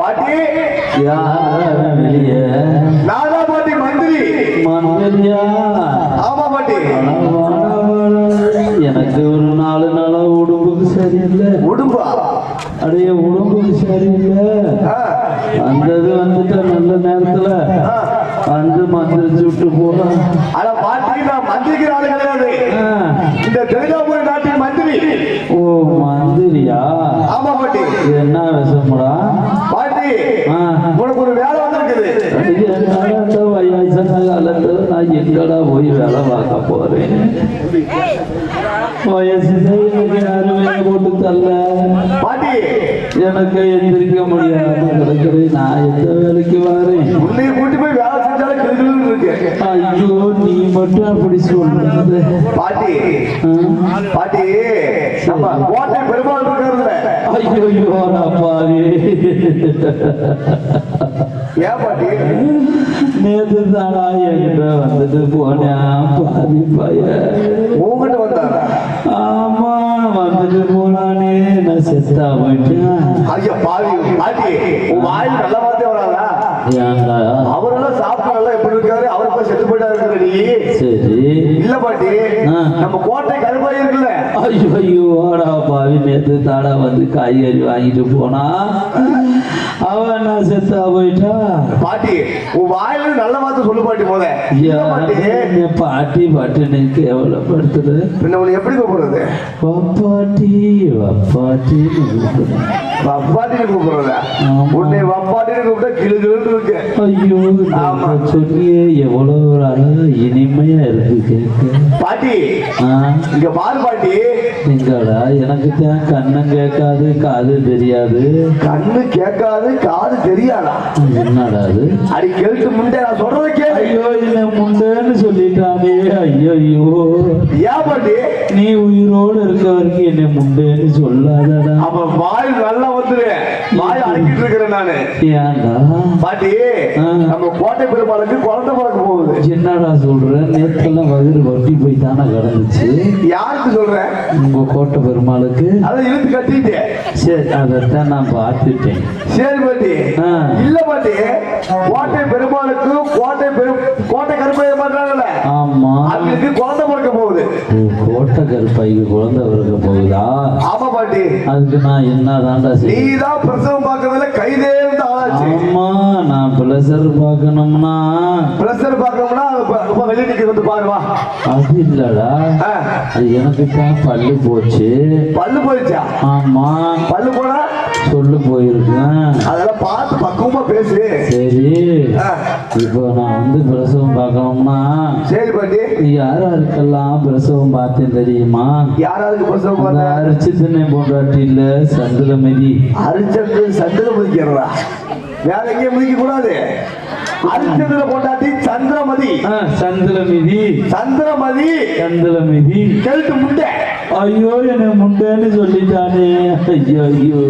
பாட்டி வெளியே நானா பாட்டி மந்திரி மந்திரியா? ஆமா பாட்டி. எனக்கு ஒரு 4 நாளா உடம்புக்கு சரியில்லை. உடும்பா அடைய உடம்புக்கு சரியில்லை. வந்தது வந்துட்ட நல்ல நேரத்துல வந்து மந்திரிச்சு விட்டு போறான். ஆனா பாட்டி நான் மந்திரிக்கிற ஆளு கிடையாது. இந்த தெலுங்காபுரி நாட்டின் மந்திரி. ஓ மந்திரியா? ஆமா பாட்டி. என்ன விஷயம்டா பாட்டி? உனக்கு ஒரு வேலை வந்திருக்குது. வயசான காலத்துல நான் எங்கடா போய் வேலை பார்க்க போறேன்? வயசு யாருமே போட்டு தரல பாட்டி. எனக்கு எந்திரிக்க முடியாம கிடக்குறேன். நான் எந்த வேலைக்கு வரேன்? உன்னை கூட்டி போய் வேலை செஞ்சாலும் கிளம்பி இருக்கு. ஐயோ நீ மட்டும் அப்படி சொல்றது பாட்டி. பாட்டி நம்ம கோட்டை பெருமாள் இருக்கிறதுல. ஐயோ அப்பாவே. ஏன் பாட்டி? நேற்று தானா என்கிட்ட வந்துட்டு போனேன் பாவி பையன். உங்ககிட்ட வந்தாரா? ஆமா வந்துட்டு போனானே. நான் செத்தா போயிட்டேன். ஐயா பாவி. பாட்டி உன் வாயில் நல்ல வார்த்தை வராதா? அவரெல்லாம் சாப்பிட்டு நல்லா எப்படி இருக்காரு? அவரு போய் செத்து போயிட்டாரு நீ. சரி இல்ல பாட்டி, நம்ம கோட்டை கருப்பாய் இருக்குல்ல. ஐயோ ஐயோ ஆடா பாவி. நேற்று தாடா வந்து காய்கறி வாங்கிட்டு போனா அவன் நான் செத்தா போயிட்டா. பாட்டி உன் வாயில நல்ல வார்த்தை சொல்லு பாட்டி. போத பாட்டி பாட்டின்னு கேவலப்படுத்துது. பின்ன உன்னை எப்படி கூப்பிடுறது? வப்பாட்டி வப்பாட்டின்னு கூப்பிடுறேன். வப்பாட்டின்னு கூப்பிடுறதா? உன்னை வப்பாட்டின்னு கூப்பிட்டா கிளு கிளுன்னு இருக்கு. ஐயோ சொல்லியே எவ்வளவு ஒரு அழகா இனிமையா இருக்கு கேட்க. பாட்டி இங்க பாரு பாட்டி. எங்கடா எனக்கு தான் கண்ணம் கேட்காது காது தெரியாது. கண்ணு கேட்காது காது தெரியாதா? என்னடா அது? அடி கேட்டு முண்டே நான் சொல்றத கேளு. ஐயோ என்ன முண்டேன்னு சொல்லிட்டானே. ஐயோ ஐயோ. ஏன் பாட்டி? நீ உயிரோடு இருக்க வரைக்கும் என்ன முண்டேன்னு சொல்லாதடா. அப்ப வாய் நல்லா வந்துரு. வாய் அடக்கிட்டு இருக்கிறேன் நானு. ஏன்டா பாட்டி? நம்ம கோட்டை பெருமாளுக்கு குழந்தை பிறக்க போகுது. என்னடா சொல்ற? நேற்றெல்லாம் வயிறு வட்டி போய் தானே கிடந்துச்சு. யாருக்கு சொல்ற? உங்க கோட்டை பெருமாளுக்கு. அதை இழுத்து கட்டிட்டேன். சரி அதைத்தான் நான் பார்த்துட்டேன். சரி பாட்டி. இல்ல பாட்டி, கோட்டை பெருமாளுக்கு கோட்டை கருப்பையை பண்றாங்கல்ல. ஆமா அதுக்கு குழந்தை பிறக்க போகுது. கோட்டை கருப்பைக்கு குழந்தை பிறக்க போகுதா? ஆமா பாட்டி. அதுக்கு நான் என்னதான்டா நீ தான் பிரசவம் பார்க்கறதுல கைதேர்ந்து ஆளாச்சு. ஆமா நான் பிளஸர் பார்க்கணும்னா வெளியே நிக்க வந்து பாருவா. அது இல்லடா, அது எனக்கு தான் பல்லு போச்சு. பல்லு போயிடுச்சா? ஆமா பல்லு போனா சொல்லு போயிருக்கேன். அதெல்லாம் பார்த்து பக்குவமா பேசு. சரி இப்போ நான் வந்து பிரசவம் பார்க்கணும்னா. சரி பாட்டி. யாருக்கெல்லாம் பிரசவம் பார்த்தேன் தெரியுமா? யாராருக்கு பிரசவம் பார்த்த? அரிச்சித்தனை போன்றாட்டி இல்ல சந்தில மிதி. அரிச்சந்து சந்தில மிதிக்கிறதா? வேற எங்கேயும் மிதிக்க கூடாது. அரிச்சந்திர போட்டாட்டி சந்திரமதி. சந்திரமிதி சந்திரமதி சந்திரமிதி கேட்டு முண்டை. ஐயோ என்ன முண்டேன்னு சொல்லிட்டானே. ஐயோ ஐயோ.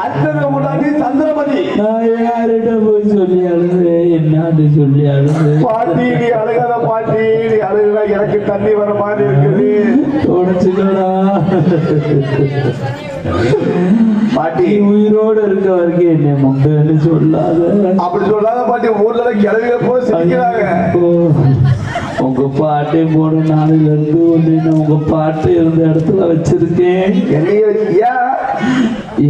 அரிச்சந்திர போட்டாட்டி சந்திரமதி. நான் யார்கிட்ட போய் சொல்லி அழுது என்னான்னு சொல்லி அழுது. பாட்டி நீ அழுகாத பாட்டி. நீ அழுகுதா எனக்கு தண்ணி வர மாதிரி இருக்குது. உடச்சுக்கடா பாட்டி. உயிரோடு இருக்க வரைக்கும் என்ன முண்டேன்னு சொல்லாத. அப்படி சொல்லாத பாட்டி. ஊர்ல கிளவிய போய் சிரிக்கிறாங்க. உங்க பாட்டை போன நாளில இருந்து ஒன்னு உங்க பாட்டு இருந்த இடத்துல வச்சிருக்கேன். என்னைய வச்சியா?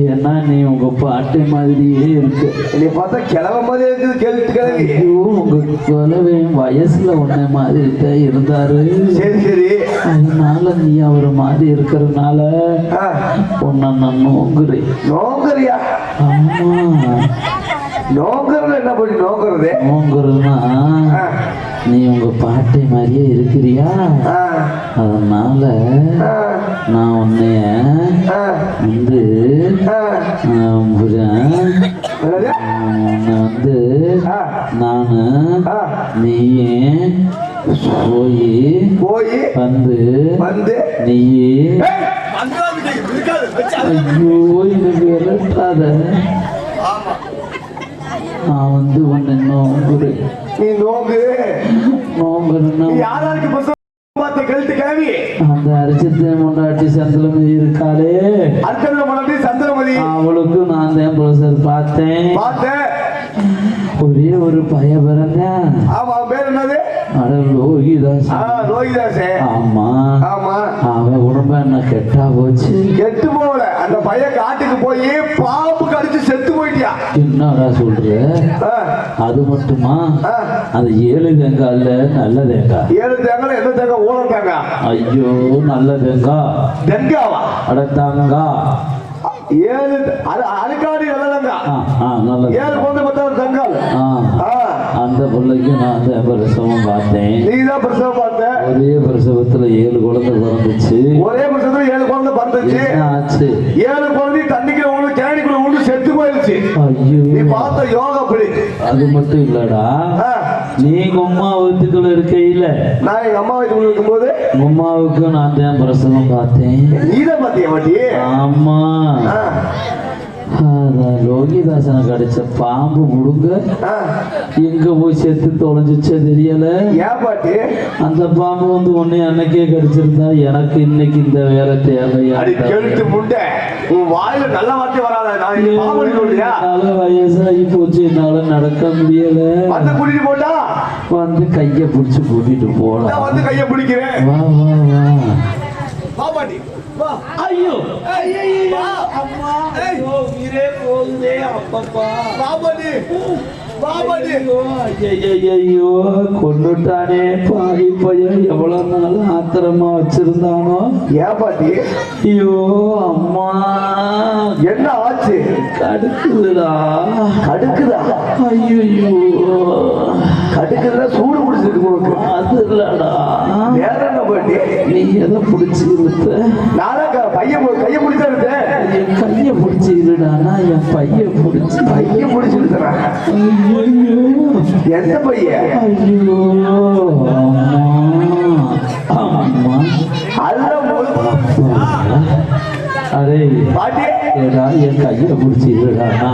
ஏன்னா நீ உங்க பாட்டை மாதிரியே இருக்கு. என்னைய பார்த்தா கிளவ மாதிரி இருக்குது. கேட்டு கிளவி. ஐயோ உங்க கிளவை வயசுல உன்ன மாதிரி தான் இருந்தாரு. சரி சரி. அதனால நீ அவர் மாதிரி இருக்கிறதுனால உன்னை நான் நோங்குறேன். நோங்குறியா? ஆமா நோங்குறது என்ன பண்ணி நோங்குறது? நோங்குறதுனா நீ உங்க பாட்டை மாதிரியே இருக்கிறியா? அதனால நான் உன்னைய வந்து உன்னை வந்து நானு நீயே போய் வந்து நீயே. ஐயோ எனக்கு விரட்டாத. நான் வந்து உன்னை நோங்குறேன். நீ நோங்குறேன்னா யாராருக்கு பார்த்து கழுத்து கிளவி? அந்த அரிச்சத்தை முன்னாடி சந்திரமதி இருக்காளே. அர்ச்சனை முன்னாடி சந்திரமதி. அவளுக்கு நான் தான் ப்ரொசர் ஒரு பைய பிறந்தேன். ஆமா பேர் என்னது? அட லோகிதாஸ். லோகிதாசே. ஆமா ஆமா. அவன் உடம்பு என்ன கெட்டா போச்சு. கெட்டு போகல, அந்த பையன் காட்டுக்கு போய் பாம்பு கடிச்சு செத்து போயிட்டியா. என்னடா சொல்ற? அது மட்டுமா? அது 7 தேங்காய் இல்ல, நல்ல தேங்காய். 7 தேங்காய் எந்த தேங்காய்? ஊழல் தேங்காய். ஐயோ நல்ல தேங்காய். தேங்காவா? அட தேங்காய் 7 அழுக்காடி நல்ல தேங்காய். நல்ல 7 பொண்ணு பார்த்தா ஒரு தேங்காய். அந்த பிள்ளைக்கு நான் அந்த பிரசவம் பார்த்தேன். நீதான் பிரசவம் பார்த்த? ஒரே பிரசவத்துல 7 குழந்தை பிறந்துச்சு. ஒரே பிரசவத்துல 7 குழந்தை பிறந்துச்சு. ஆச்சு 7 குழந்தை தண்ணிக்குள்ள உள்ள கேணிக்குள்ள உள்ள செத்து போயிருச்சு. ஐயோ நீ பார்த்த யோகா படி. அது மட்டும் இல்லடா, நீங்க அம்மா வீட்டுக்குள்ள இருக்கையில நான் எங்க அம்மா வீட்டுக்குள்ள இருக்கும்போது அம்மாவுக்கு நான் தான் பிரசவம் பார்த்தேன். நீதான் பாத்தியா பாட்டி? ஆமா. லோகிதாசனை கடிச்ச பாம்பு முடுங்க எங்க போய் செத்து தொலைஞ்சிச்சே தெரியல. ஏன் பாட்டி? அந்த பாம்பு வந்து உன்னை அன்னைக்கே கடிச்சிருந்தா எனக்கு இன்னைக்கு இந்த வேலை தேவையா? கெழுத்து முண்டை, உன் வாயில நல்ல வார்த்தை வராத. நான் வயசாகி போச்சு, என்னால நடக்க முடியல. வந்து கூட்டிட்டு போட்டா வந்து கைய பிடிச்சு கூட்டிட்டு போலாம். வந்து கைய பிடிக்கிறேன். வா வா வா வா பாட்டி வா. ஐயோ வா அம்மா. ஐயோ உயிரே போகுதே அப்பப்பா. வா பாட்டி வா பாட்டி. ஐயோ கொண்டுட்டானே பாவி பையன். எவ்வளவு நாள் ஆத்திரமா வச்சிருந்தானோ. ஏன் பாட்டி? ஐயோ அம்மா என்ன ஆச்சு? கடுக்குதுடா. கடுக்குதா? ஐயோ கடுக்குதுல சூடு பிடிச்சிருக்கு உனக்கு. அது இல்லடா. வேற என்ன பாட்டி? நீ எதை பிடிச்சி இழுத்த? நானே கைய பிடிச்சா எடுத்தேன். என் கைய பிடிச்சி இழுடானா என் பைய பிடிச்சி பிடிச்சி எடுத்துறேன். எந்த பையன்? ஐயோ அம்மா அல்ல அரே பாட்டி ஏடா என் கைய பிடிச்சி இழுடானா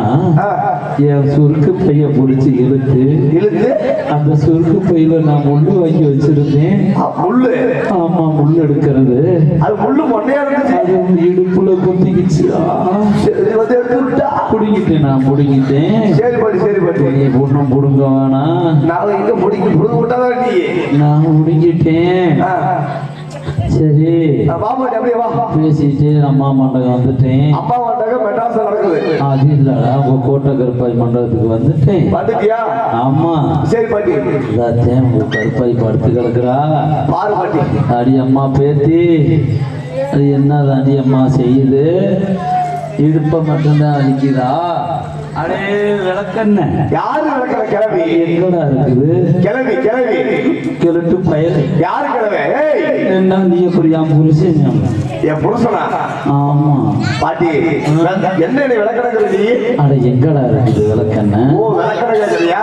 என் சுருக்கு பைய பிடிச்சி இழுத்து அந்த சுருக்கு பையில நான் முள்ளு வாங்கி வச்சிருந்தேன். முள்ளு? ஆமா முள்ளு எடுக்கிறது. அது முள்ளு மொட்டையா இருந்துச்சு. அது இடுப்புல குத்திக்கிச்சு. புடுங்கிட்டேன் நான் புடுங்கிட்டேன். சரி பாட்டி சரி பாட்டி. நீ பொண்ணும் புடுங்க வேணாம். நான் எங்க புடுங்க விட்டாதான் நீ. நான் புடுங்கிட்டேன். சரி பாப்பாட்டி அப்படியே வா. பேசிட்டு அம்மா மண்டபம் வந்துட்டேன். அப்பா மண்டபம் மெட்ராஸ் நடக்குது. அது இல்லடா உங்க கோட்டை கருப்பாய் மண்டபத்துக்கு வந்துட்டேன். வந்துட்டியா? ஆமா. சரி பாட்டி. எல்லாத்தையும் உங்க கருப்பாய் படுத்து கிடக்குறா பாரு பாட்டி. அடி அம்மா பேத்தி அது என்னதான் அடி அம்மா செய்யுது? இடுப்ப மட்டும்தான் அடிக்குதா? அடே விளக்கண்ண யாரு விளக்கற? கிளவி எங்கடா இருக்குது? கிளவி கிளவி கிழட்டு பயிர். யாரு கிளவி? என்ன நீ எப்படியா புருஷன்? என் புருஷனா? ஆமா பாட்டி. என்ன விளக்கணங்கிற நீ? அட எங்கடா இருக்குது விளக்கண்ண? ஓ விளக்கணங்கிறியா?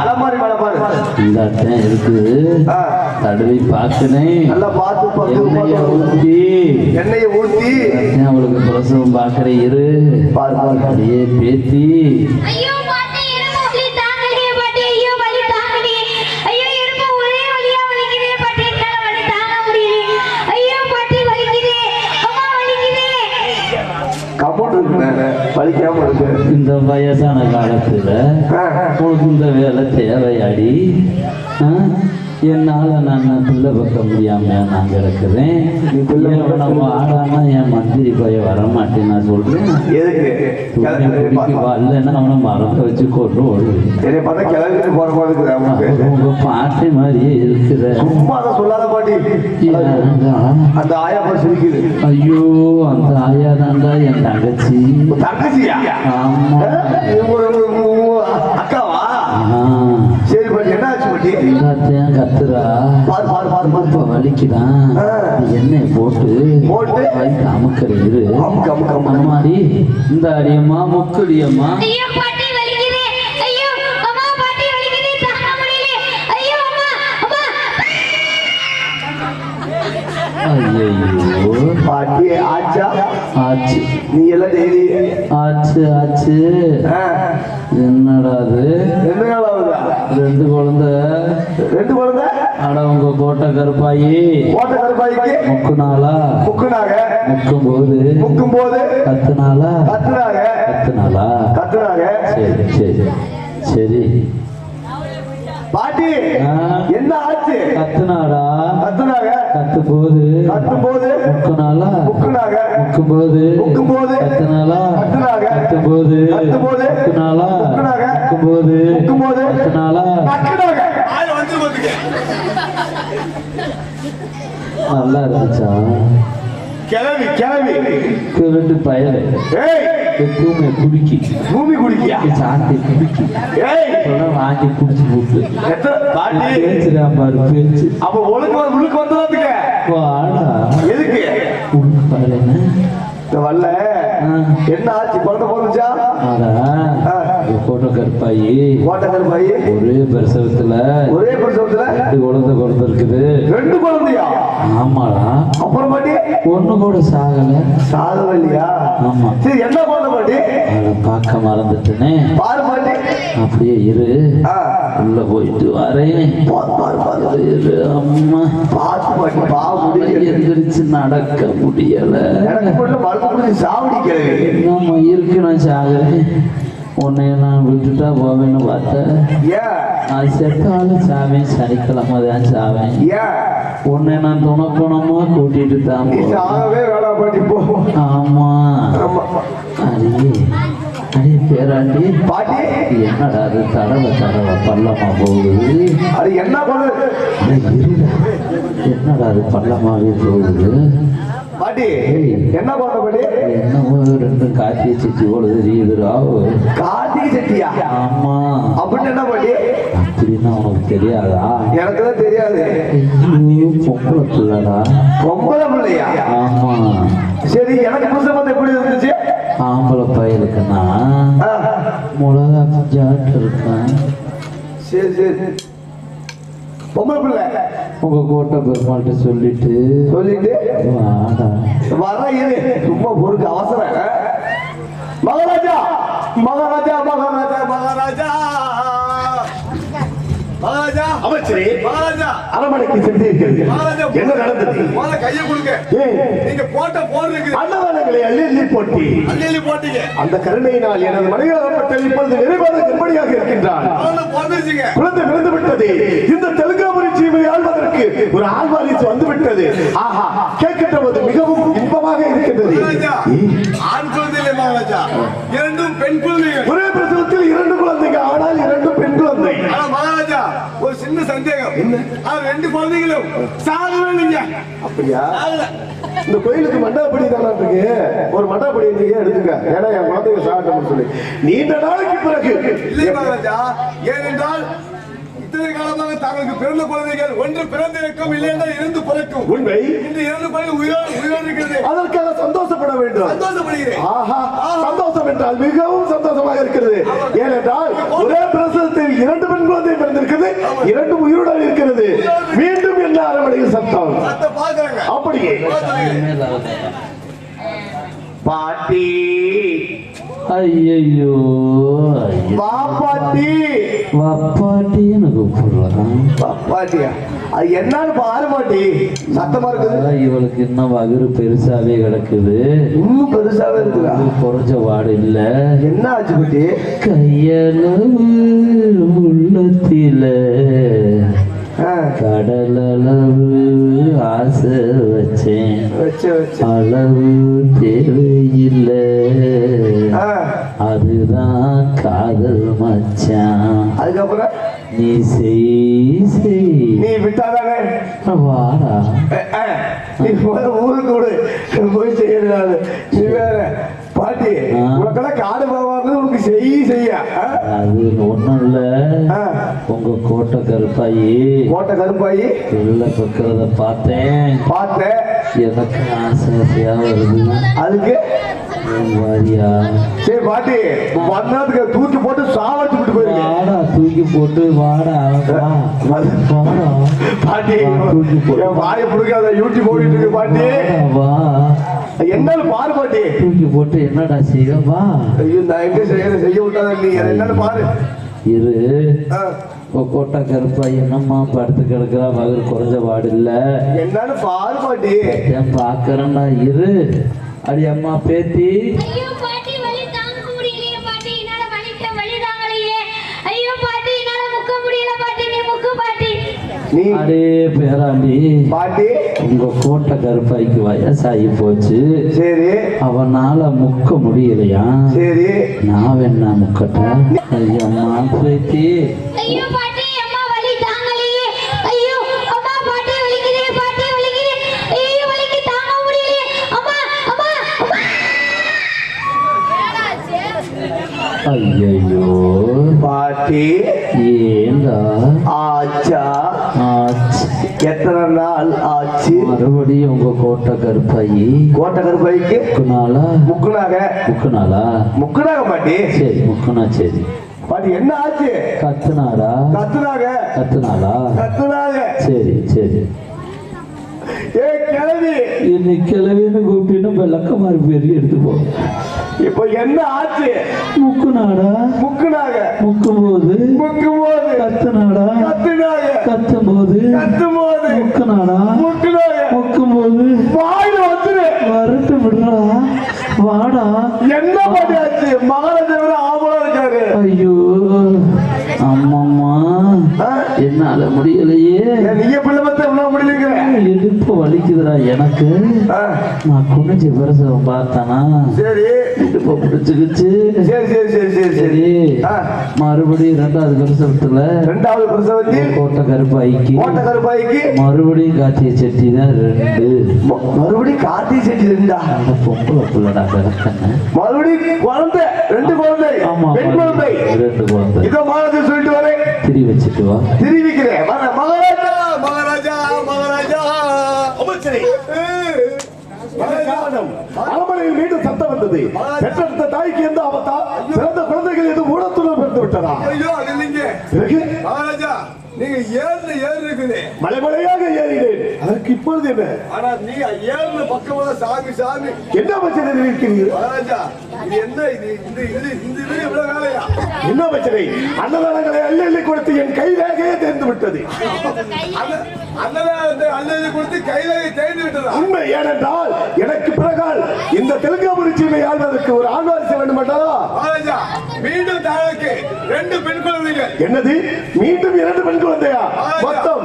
அலமாரி மேல பாரு. இந்தாத்தான் இருக்குது. தடவை பார்க்கனேன். நல்லா பார்த்து எண்ணெயை ஊற்றி அவளுக்கு பிரசவம் பார்க்கறேன். இரு பாரு அப்படியே பேத்தி. ஐயோ பாட்டி இரும்பு வலி தாங்கலையே பாட்டி. ஐயோ வலி தாங்கலையே. ஐயோ இரும்பு ஒரே வலியா வலிக்குதே பாட்டி. என்னால வலி தாங்க முடியல. ஐயோ பாட்டி வலிக்குதே. அம்மா வலிக்குதே. கபோர்ட் இருக்கு வலிக்காம இருக்கு. இந்த வயசான காலத்துல உனக்கு இந்த வேலை தேவையாடி? என்னால நான் பிள்ளை பக்க முடியாம நான் கிடக்குறேன். நம்ம ஆடானா என் மந்திரி பைய வரமாட்டேன் நான் சொல்றேன். வரலன்னா அவனை மரத்தை வச்சு கொண்டு ஓடுவேன். உங்க பாட்டி மாதிரியே இருக்கிற. சும்மா அதை சொல்லாத பாட்டி. அந்த ஆயா சிரிக்குது. ஐயோ அந்த ஆயா தாண்டா என் தங்கச்சி. தங்கச்சியா? ஆமா அக்காவா? சரி பாட்டி என்ன ஆச்சு பாட்டி? எல்லாத்தையும் கத்துறா. பாரு பாரு பாரு இப்ப வலிக்குதான். எண்ணெய் போட்டு வயிற்று அமுக்கிற இரு. அம்மாடி இந்த அடியம்மா முக்கடியம்மா. ஐயோ பாட்டி வலிக்குதே. ஐயோ அம்மா பாட்டி வலிக்குதே தாங்க முடியல. ஐயோ அம்மா அம்மா. ஐயோ பாட்டி ஆச்சா? ஆச்சு. நீ எல்லாம் டெய்லி ஆச்சு ஆச்சு. என்னடா அது? 2 நாள் ஆகுதா? 2 குழந்தை. 2 குழந்தை? அட உங்க கோட்டை கருப்பாயி. கோட்டை கருப்பாய்க்கு முக்குனாளா? முக்குனாக. முக்கும் போது கத்துனாளா? கத்துனாக. கத்துனாளா? கத்துனாக. சரி சரி சரி பாட்டி என்ன ஆச்சு? கத்துனாடா. கத்துனாங்க. கத்தும் போது முக்குனாலா. முக்கும் போது கத்துனாலா. கத்தும் போது முக்குனாலா. முக்கும் போது கத்துனாலா. நல்லா இருந்துச்சா? கிளவி ரெண்டு பயலை தூமை குடிக்கி பூமி குடிக்கியா? சாந்தி குடிக்கி வாங்கி குடிச்சு போட்டு பேச்சுதான் பாரு பேச்சு. அப்ப உனக்கு வந்ததுக்கு ஆடா எதுக்கு உனக்கு பாரு வரல? என்ன ஆச்சு? குழந்தை போந்துச்சா? கோட்டை கருப்பாயி ஒரே பிரசவத்துல 2 குழந்தை இருக்குது. 2 குழந்தையா? ஆமாடா. அப்புறம் பாட்டி ஒண்ணு கூட சாகலையா? ஆமா. சரி என்ன குழந்தை பாட்டி? அதை பார்க்க மறந்துட்டேனே. பாரு பாட்டி. அப்படியே இரு, உள்ள போயிட்டு வரேன். அம்மா பார்த்து பாட்டி. பாவம் எந்திரிச்சு நடக்க முடியல. நம்ம இருக்கு நான் சாகுறேன். உன்னை நான் விட்டுட்டா போவேன்னு பார்த்தேன். நான் செத்தாலும் சாவேன். சனிக்கிழமை தான் சாவேன். உன்னை நான் துணப்பணமா கூட்டிட்டு தான் போவேன். ஆமா. அடியே பேராண்டி பாட்டி என்னடா அது தடவை பள்ளமா போகுது? அது என்ன பண்ணுது? என்னடா அது பள்ளமாவே போகுது? பாட்டி என்ன பண்ண பாட்டி? என்னமோ 2 கார்த்திகை சட்டி போல தெரியுதுடா. கார்த்திகை சட்டியா? ஆமா. அப்படின்னு என்ன பாட்டி? அப்படின்னா உனக்கு தெரியாதா? எனக்கு தான் தெரியாது. பொம்பளை பிள்ளைடா. பொம்பளை பிள்ளையா? ஆமா. சரி எனக்கு புதுசா வந்து எப்படி இருந்துச்சு? ஆம்பளை பையனுக்குன்னா மிளகா ஜாட்டு இருக்கான். சரி பொம்பளை பிள்ளை உங்க கோட்டை பெருமாள்கிட்ட சொல்லிட்டு வாடா. வர இரு, சும்மா பொறுக்கு அவசரம். மகாராஜா மகாராஜா மகாராஜா மகாராஜா மகாராஜா அமைச்சரே மகாராஜா அரமனைக்கு சென்று இருக்கிறது. என்ன நடந்தது? கையை கொடுங்க. நீங்க போட்ட போடுறீங்க அன்னதானங்களை அள்ளி போட்டீங்க. அந்த கருணையினால் எனது மனைவியாகப்பட்ட இப்பொழுது நிறைவாக கர்ப்பிணியாக இருக்கின்றார். குழந்தை பிறந்து விட்டது. இந்த தெலுங்காபுரி சீமையை ஆள்வதற்கு ஒரு ஆழ்வாரிசு வந்து விட்டது. ஆஹா, கேட்கின்ற போது மிகவும் இன்பமாக இருக்கின்றது. ஆண் குழந்தை மகாராஜா, 2 பெண் குழந்தைகள். ஒரே பிரசவத்தில் 2 குழந்தைகள். ஆனால் 2 பெண் குழந்தை. மகாராஜா ஒரு சின்ன சந்தேகம். என்ன? 2 குழந்தைகளும் சாகலைங்க. அப்படியா? இந்த கோயிலுக்கு மண்டபப்படி தானே இருக்கு. ஒரு மண்டபப்படி நீங்க எடுத்துங்க. ஏன்னா என் குழந்தைங்க சாகட்டும் சொல்லி நீண்ட நாளைக்கு பிறகு. இல்லை மகாராஜா, ஏனென்றால் இத்தனை காலமாக தங்களுக்கு பிறந்த குழந்தைகள் ஒன்று பிறந்திருக்கும், இல்லை என்றால் இருந்து பிறக்கும். உண்மை. இந்த 2 குழந்தைகள் உயிரோடு இருக்கிறது. அதற்காக சந்தோஷப்பட வேண்டும். சந்தோஷப்படுகிறேன். ஆஹா, சந்தோஷம் என்றால் மிகவும் சந்தோஷமாக இருக்கிறது. ஏனென்றால் ஒரே பிரசவத்தில் 2 பெண் குழந்தை பிறந்திருக்கிறது, 2 உயிருடன் இருக்கிறது. மீண்டும் என்ன அரமனையில் சத்தம் அப்படியே. பாட்டி ஐயோ பாப்பாட்டி வாப்பாட்டின்னு கூப்பிடுறான். பாப்பாட்டியா? அது என்னன்னு பாரு பாட்டி. சத்தமா இருக்குது. இவளுக்கு இன்னும் வகுறு பெருசாவே கிடக்குது. இன்னும் பெருசாவே இருக்குதா? குறைஞ்ச வாடு இல்ல. என்ன ஆச்சு பாட்டி? கையளவு உள்ளத்தில கடலளவு ஆசை வச்சேன். அளவு தேவையில்லை, அதுதான் காதல் மச்சான். அதுக்கப்புறம் நீ செய் நீ விட்டாதானே வாடா. நீ ஊருக்கு விடு, போய் செய்யறாரு. நீ வேற பாட்டி, உனக்கெல்லாம் காடு போவாங்க. உனக்கு செய்ய அது ஒண்ணும் இல்ல. உங்க கோட்டை கருப்பாயி உள்ள பக்கிறத பார்த்தேன். எனக்கு ஆசையா வருது. அதுக்கு வாரியா? சரி பாட்டி, வந்ததுக்கு தூக்கி போட்டு சாவடிச்சு விட்டு போயிருங்க. வாடா, தூக்கி போட்டு வாடா. வாடா பாட்டி, வாயை பிடிக்காத யூடியூப் ஓடிட்டு இருக்கு பாட்டி. வா, என்னன்னு பாரு பாட்டி. தூக்கி போட்டு என்னடா செய்ய? வா. ஐயோ, நான் எங்க செய்ய விட்டாத நீ என்னன்னு பாரு. இரு, கோட்டை கருப்பா என்னம்மா படுத்து கிடக்குறா? வகுறு குறைஞ்ச வாடு இல்ல. என்னன்னு பாரு பாட்டி. பாக்குறேன்டா, இரு. அடி அம்மா பேத்தி. ஐயோ பாட்டி, வலி தாங்க முடியலையே பாட்டி. என்னால வலிக்க வலி தாங்கலையே. ஐயோ பாட்டி, என்னால முக்க முடியல பாட்டி. நீ முக்கு நீ அடே பேராண்டி பாட்டி உங்க கோட்டை கருப்பாய்க்கு வயசாகி போச்சு. சரி அவனால முக்க முடியலையா? சரி நான் வேணா முக்கட்டா? ஐயம்மா பேத்தி ஐயோ பாட்டி அம்மா வலி தாங்கலையே. ஐயோ அம்மா பாட்டி வலிக்குதே, பாட்டி வலிக்குதே. ஐயோ வலிக்கு தாங்க முடியலையே. அம்மா அம்மா அம்மா. ஐயோ பாட்டி ஏண்டா ஆச்சா ஆச்சு. எத்தனை நாள் ஆச்சு? மறுபடியும் உங்க கோட்டை கருப்பாயி கோட்டை கருப்பாய்க்கு முக்குனாலா? முக்குனாக முக்குனாலா? முக்குனாக பாட்டி. சரி முக்குனா சரி. பாட்டி என்ன ஆச்சு? கத்துனாடா? கத்துனாக கத்துனாலா? கத்துனாக. சரி சரி. ஏ கிளவி இன்னைக்கு கிளவின்னு கூப்பிட்டு விளக்கமாறு பெரிய எடுத்து போ. இப்போ என்ன ஆச்சு? முக்குனாடா? முக்குனாக முக்கும் போது முக்கும் போது கத்துனாடா? கத்துனாக கத்தும் போது கத்தும் போது முக்குனாடா? முக்குனாக முக்கும் போது வாயில வந்துரு. வரட்டு விடுறா, வாடா. என்ன பாட்டி ஆச்சு? மகாராஜா ஆவலா இருக்காரு. ஐயோ அம்மம்மா என்னால முடியலையே. நீங்க பிள்ளை பத்த என்ன முடியலங்க? இடுப்பு வலிக்குதுடா எனக்கு. நான் குனிஞ்சு பிரசவம் பார்த்தானா சரி இடுப்ப பிடிச்சுக்கிச்சு. சரி சரி சரி சரி சரி. மறுபடியும் ரெண்டாவது பிரசவத்துல ரெண்டாவது பிரசவத்தில் கோட்டை கருப்பாய்க்கு கோட்டை கருப்பாய்க்கு மறுபடியும் காத்திய செட்டி தான் 2. மறுபடியும் கார்த்தி செட்டி 2. அந்த பொம்பளை புள்ளடா பிறக்கண்ண. மறுபடியும் குழந்தை 2 குழந்தை. ஆமா பெண் குழந்தை 2 குழந்தை. இதோ மகாராஜா சொல்லிட்டு வரேன். திரி வச்சுட்டு வா. தெரிவிக்கிறேன் மகாராஜா மகாராஜா மகாராஜா. அமைச்சரே அரமனையில் மீண்டும் சத்தம் வந்தது. பெற்றெடுத்த தாய்க்கு எந்த ஆபத்தா? பிறந்த குழந்தைகள் எதுவும் ஊடத்துடன் பிறந்து விட்டதா? ஐயோ அது இல்லைங்க மகாராஜா. நீங்க ஏறு இருக்குது மலைமலையாக ஏறினேன். அதற்கு இப்பொழுது என்ன? ஆனா நீங்க ஏறு பக்கம் சாமி சாமி என்ன அமைச்சர் இருக்கிறீர்கள்? மகாராஜா இது என்ன இது இந்த இது இந்த இது இவ்வளவு வேலையா? என்ன அமைச்சரை? அன்னதானங்களை அள்ளி கொடுத்து என் கையிலேயே தேர்ந்து விட்டது. அல்லது கொடுத்து கையில தேர்ந்து விட்டதா? உண்மை. ஏனென்றால் எனக்கு பிறகால் இந்த தெலுங்காபுரி சீமை ஆள்வதற்கு ஒரு ஆண் வாரிசு வேண்டும் என்றதா? மகாராஜா மீண்டும் தாய்க்கு 2 பெண் குழந்தைகள். என்னது? மீண்டும் 2 பெண் குழந்தையா? மொத்தம்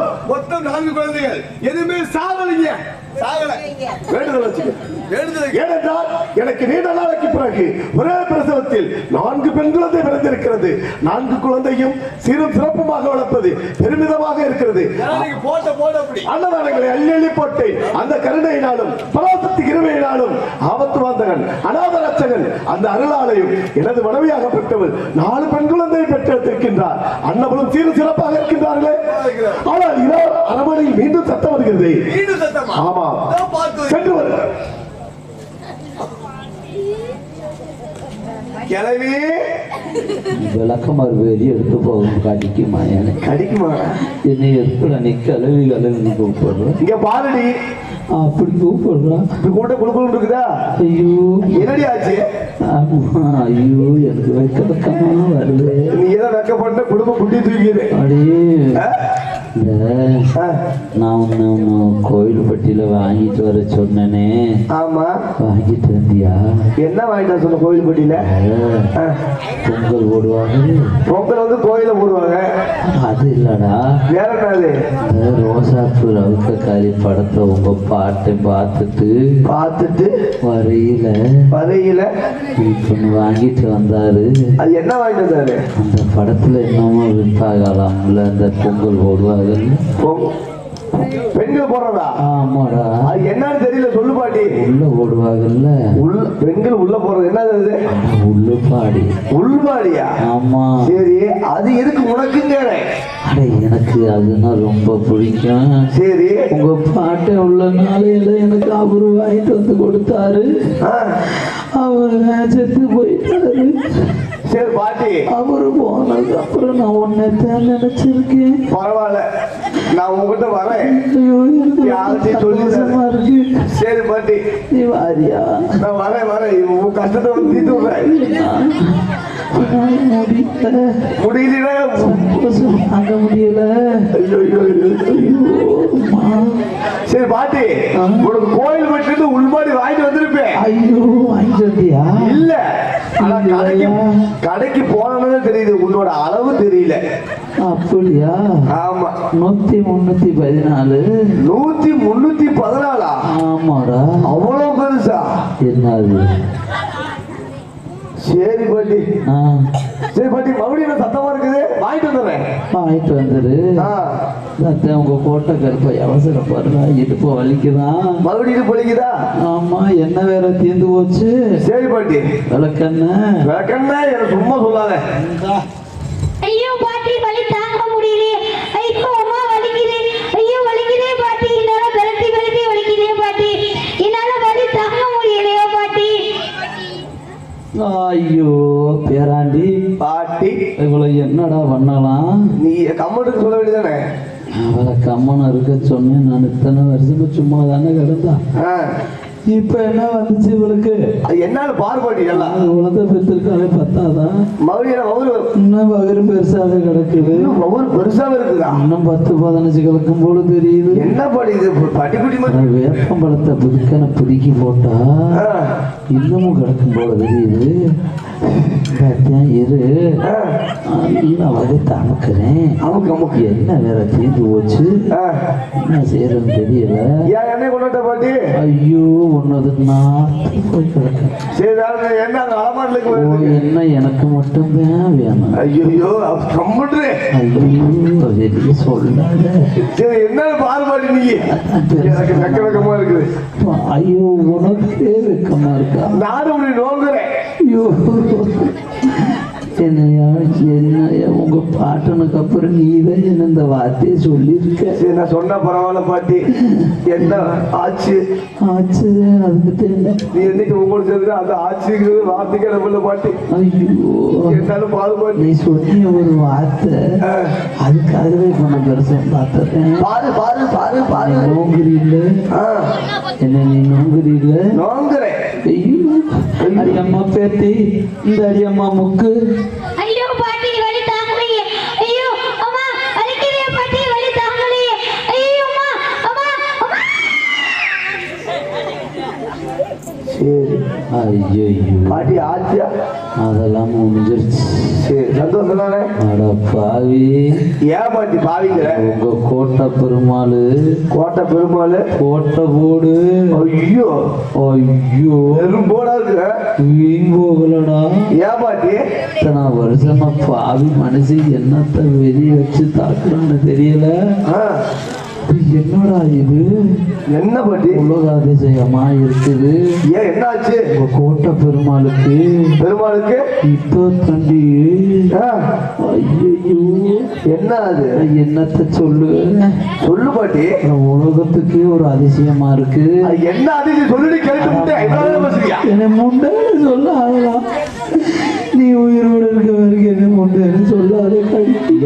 4 குழந்தைகள். எதுவுமே சாவலிங்க சாகல. வேண்டுதல் வச்சுக்க. ஏனென்றால் எனக்கு நீண்ட நாளைக்கு பிறகு ஒரே பிரசவத்தில் 4 பெண் குழந்தை பிறந்திருக்கிறது. 4 குழந்தையும் சீரும் சிறப்புமாக வளர்ப்பது பெருமிதமாக இருக்கிறது. அன்னதானங்களை அள்ளி அள்ளி போட்டு அந்த கருணையினாலும் பராசக்தி கிருபையினாலும் ஆபத்து வாந்தகன் அநாத ரட்சகன் அந்த அருளாலையும் எனது மனைவியாகப்பட்டவள் 4 பெண் குழந்தையை பெற்றெடுத்திருக்கின்றார். அன்னவளும் சீரும் சிறப்பாக இருக்கின்றார்களே. ஆனால் இரவு அரமனையில் மீண்டும் சத்தம் வருகிறது. ஆமா சென்று வருகிறார். கிளவி விளக்கமாறு பெரிய எடுத்து போகும். கடிக்குமா? எனக்கு கடிக்குமா? என்னை எப்படி நீ கிளவி கிளவின்னு கூப்பிடுற? இங்க பாருடி. அப்படி கூப்பிடுறான். இப்படி கூட குழுக்குழு இருக்குதா? ஐயோ என்னடி ஆச்சு? ஆமா ஐயோ எனக்கு வெக்கமா வருது. நீ ஏதோ வெக்கப்பட்ட குடும்பம் குட்டி தூக்கிது. அடியே நான் ஒன்னு கோயில்பட்டியில வாங்கிட்டு வர சொன்னனே. ஆமா வாங்கிட்டு வந்தியா? என்ன வாங்கிட்டு சொன்ன? கோயில்பட்டியில பொங்கல் போடுவாங்க. பொங்கல் வந்து கோயில போடுவாங்க. அது இல்லடா, வேற என்னது? ரோசாப்பூ ரவுக்கக்காரி படத்தை உங்க பாட்டை பார்த்துட்டு வரையில இப்ப வாங்கிட்டு வந்தாரு. அது என்ன வாங்கிட்டு வந்தாரு? அந்த படத்துல என்னமோ விற்பாகலாம்ல, அந்த பொங்கல் போடுவாங்க. பெண்கள் போடுறதா? ஆமாடா. அது என்னன்னு தெரியல, சொல்லு பாட்டி. உள்ள ஓடுவாங்கல்ல, பெண்கள் உள்ள போறது என்னது? உள்ளுப்பாடி. உள்பாடியா? ஆமா. சரி, அது எதுக்கு உனக்குங்க? அட எனக்கு அதுனா ரொம்ப பிடிக்கும். சரி, உங்க பாட்டை உள்ள நாளையில எனக்கு அவரு வாங்கிட்டு வந்து கொடுத்தாரு. அவரு செத்து போயிட்டாரு. சரி பாட்டி, அவரு போனதுக்கு அப்புறம் நான் உன்னைத்தான் நினைச்சிருக்கேன். பரவாயில்ல, நான் உங்ககிட்ட வரேன். சந்தோஷமா இருக்கு. சரி பாட்டி, நீ வாரியா? நான் வரேன். உன் கஷ்டத்தை வந்து தீர்த்து விடுறேன். முடியல, வாங்க முடியல. சரி பாட்டி, உனக்கு கோயில் போயிட்டு உள்பாடி வாங்கிட்டு வந்திருப்பேன். ஐயோ வாங்கிட்டு வந்தியா? இல்ல, கடைக்கு போனது தெரியுது, உன்னோட அளவு தெரியல. அப்படியா? ஆமா. 100 314 ஆமாடா. அவ்வளவு பெருசா? என்னது? சரி பாட்டி. ஆ, சரி பாட்டி, மறுபடியும் சத்தமா இருக்குது, வாங்கிட்டு வந்துடுறேன். வாங்கிட்டு வந்துரு. அத்தை உங்க கோட்டை கருப்பை அவசரப்படுறா, இடுப்பு வலிக்குதான். மறுபடியும் பொழிக்குதா? ஆமா, என்ன வேற தீர்ந்து போச்சு. சரி பாட்டி. விளக்கண்ண எனக்கு சும்மா சொல்லாத. ஐயோ பாட்டி வலி தாங்க முடியலையே. ஐயோ அம்மா வலிக்குது. ஐயோ வலிக்குதே பாட்டி. என்னால விரட்டி வலிக்குதே பாட்டி. என்னால வலி தாங்க முடியலையோ பாட்டி. ஐயோ பேராண்டி பாட்டி, இவ்வளவு என்னடா பண்ணலாம்? நீ கம்மெண்ட்டுக்கு சொல்ல வேண்டியதானே? அவளை கம்மனை இருக்க சொன்னேன். நான் இத்தனை வருஷமா சும்மா தானே கிடந்தா. இப்ப என்ன வந்துச்சு இவளுக்கு? என்னால பாரு பாட்டி. எல்லாம் அது உலக பெற்றிருக்காலே பத்தாதான். மறுபடியும் இன்னும் வயிறு பெருசாக கிடக்குது. பெருசாக இருக்குதா? இன்னும் 10-15 கிடக்கும் போல தெரியுது. என்ன பாடி இது? பட்டிக்குட்டி மாதிரி. வேப்பம்பழத்தை புதுக்கனை புதுக்கி போட்டா இன்னமும் கிடக்கும் போல தெரியுது. இரு, நல்லா வகத்தை அமுக்குறேன். அமுக்கு என்ன வேற தீர்ந்து போச்சு. என்ன செய்யறதுன்னு தெரியல. ஏன் என்னை கொண்டாட்ட பாட்டி? ஐயோ ஒன்னதுன்னா போய் கிடக்க. சரி என்ன அந்த அலமாரிலுக்கு என்ன எனக்கு மட்டும்தான் வேணும். ஐயோ கம்முட்டு. ஐயோ வெளியே சொல்லாத. சரி என்ன பாரு பாட்டி, நீ எனக்கு வெக்க வெக்கமா இருக்குது. ஐயோ உனக்கே வெக்கமா இருக்கா? நானும் உன்னை நோங்குறேன். ஐயோ என்னையா உங்க பாட்டனுக்கு அப்புறம் நீதான் என்ன இந்த வார்த்தையை சொல்லியிருக்க. சரி நான் சொன்னா பரவாயில்ல பாட்டி. என்ன ஆச்சு? அதுக்கு தெரியல. நீ என்னைக்கு உங்களுக்கு சேர்ந்து அந்த ஆட்சிங்கிறது வார்த்தைக்கு இடமில்ல பாட்டி. ஐயோ என்னாலும் பாரு பாட்டி. நீ சொன்ன ஒரு வார்த்தை, அதுக்காகவே இப்ப நான் பெருசா பார்த்துறேன். பாரு பாரு பாரு பாரு. நோங்குறி இல்ல என்ன? நீ நோங்குறி இல்ல? நோங்குறேன். ஐயோ அடியம்மா பேத்தி, இந்த அடியம்மா முக்கு. ஐயோ பாட்டி வலி தாங்கலையே. ஐயோ அம்மா வலிக்குதே பாட்டி, வலி தாங்கலையே. ஐயோ அம்மா அம்மா அம்மா. சரி ஐயோ பாட்டி ஆச்சியா? அதெல்லாம் முடிஞ்சிருச்சு. சரி சந்தோஷம் தானே? அட பாவி, ஏன் பாட்டி பாவிக்கிற? உங்க கோட்டை பெருமாளு. கோட்டை பெருமாள் கோட்டை போடு. ஐயோ ஐயோ வெறும் போடா இருக்கு. வீண் போகலடா. ஏன் பாட்டி? இத்தனை வருஷமா பாவி மனுஷன் என்னத்த வெறி வச்சு தாக்குறான்னு தெரியல. என்னடா இது? என்ன பாட்டி? உலக அதிசயமா இருக்குது. ஏன் என்ன ஆச்சு? உங்க கோட்டை பெருமாளுக்கு இப்போ தண்டி. ஐயோ என்ன அது? என்னத்த சொல்லு பாட்டி. உலகத்துக்கே ஒரு அதிசயமா இருக்கு. என்ன அதிசயம் சொல்லுடி, கேட்டு என்ன முண்டன்னு சொல்ல ஆகலாம். நீ உயிரோடு இருக்க வரைக்கும் என்ன முண்டன்னு சொல்லாதே.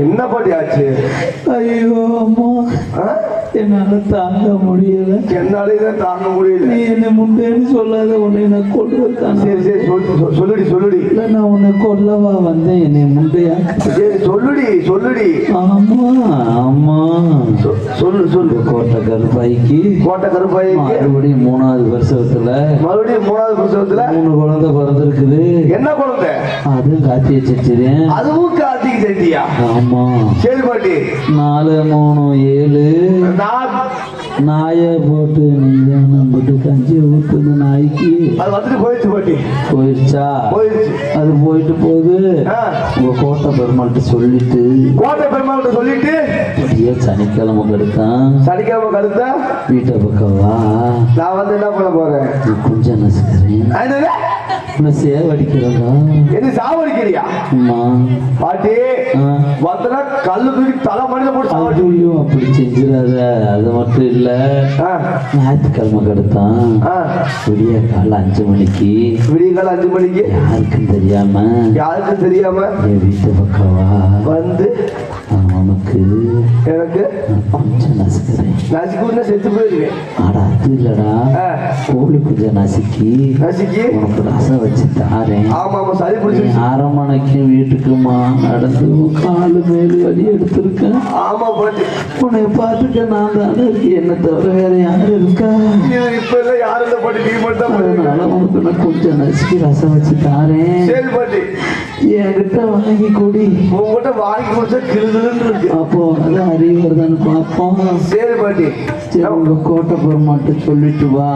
என்ன பாட்டி ஆச்சு? ஐயோ அம்மா, என்னால தாங்க முடியல. என்னால தாங்க முடியல. நீ என்ன முண்டேன்னு சொல்லாத, உன்னை நான் கொல்றதுக்கான. சரி சரி சொல்லுடி. இல்ல நான் உன்னை கொல்லவா வந்தேன், என்னை முண்டையா? சரி சொல்லுடி. ஆமா ஆமா சொல்லு. கோட்டை கருப்பாய்க்கு மறுபடியும் 3வது வருஷத்துல 3 குழந்தை பிறந்திருக்குது. என்ன குழந்தை? அதுவும் கார்த்திகை செஞ்சிருக்கேன். அதுவும் கார்த்திகை செஞ்சியா? ஆமா. சரி பாட்டி. 4, 3, 7 நாயை போட்டு நீதான் நம்பிட்டு கஞ்சி ஊத்துது நாய்க்கு. அது வந்துட்டு போயிடுச்சு பாட்டி. போயிடுச்சா? அது போயிட்டு போகுது. உங்க கோட்டை பெருமாள்கிட்ட சொல்லிட்டு அப்படியே சனிக்கிழமை கடுத்தா வீட்டை பக்கம் வா. நான் வந்து என்ன பண்ண போறேன்? கொஞ்சம் நசுக்கிறேன். உன்னை சேவடிக்கிறதா? என்ன சாவடிக்கிறியா? அம்மா பாட்டி வந்தனா கல்லு தூக்கி தலை மணில போட்டு ஐயோ அப்படி செஞ்சிடாத. அது மட்டும் இல்ல, ஞாயிற்றுக்கிழமை கடுத்தான் விடிய கால 5 மணிக்கு. யாருக்கும் தெரியாம என் வீட்டு பக்கம் வா. வந்து உனக்கு எனக்கு கொஞ்சம் நசுக்கிறேன். செத்து போயிருவேன். ஆடா அது இல்லடா, கோழி கொஞ்சம் நசுக்கி உனக்கு ரசம் வச்சு தாரேன். சளி பிடிச்சி 6 மணிக்கு வீட்டுக்குமா நடந்து காலு மேலு வலி எடுத்திருக்கேன். உன்னை பார்த்துக்க நான் தானே இருக்கேன், என்ன தவிர வேற யாரும் இருக்கா? இப்ப எல்லாம் யாரும் இல்ல பாட்டி, நீ மட்டும். அதனால உனக்கு நான் கொஞ்சம் நசுக்கி ரசம் வச்சு தாரேன். சரி பாட்டி. என்கிட்ட வாங்கி குடி. உங்ககிட்ட வாங்கி கொடுத்தா கிளுகிளுன்னு இருக்கு. அப்போ அது அறிவு வருதான்னு பார்ப்போம். சரி பாட்டி, சரி, உங்க கோட்டை பெருமாட்ட சொல்லிட்டு வா.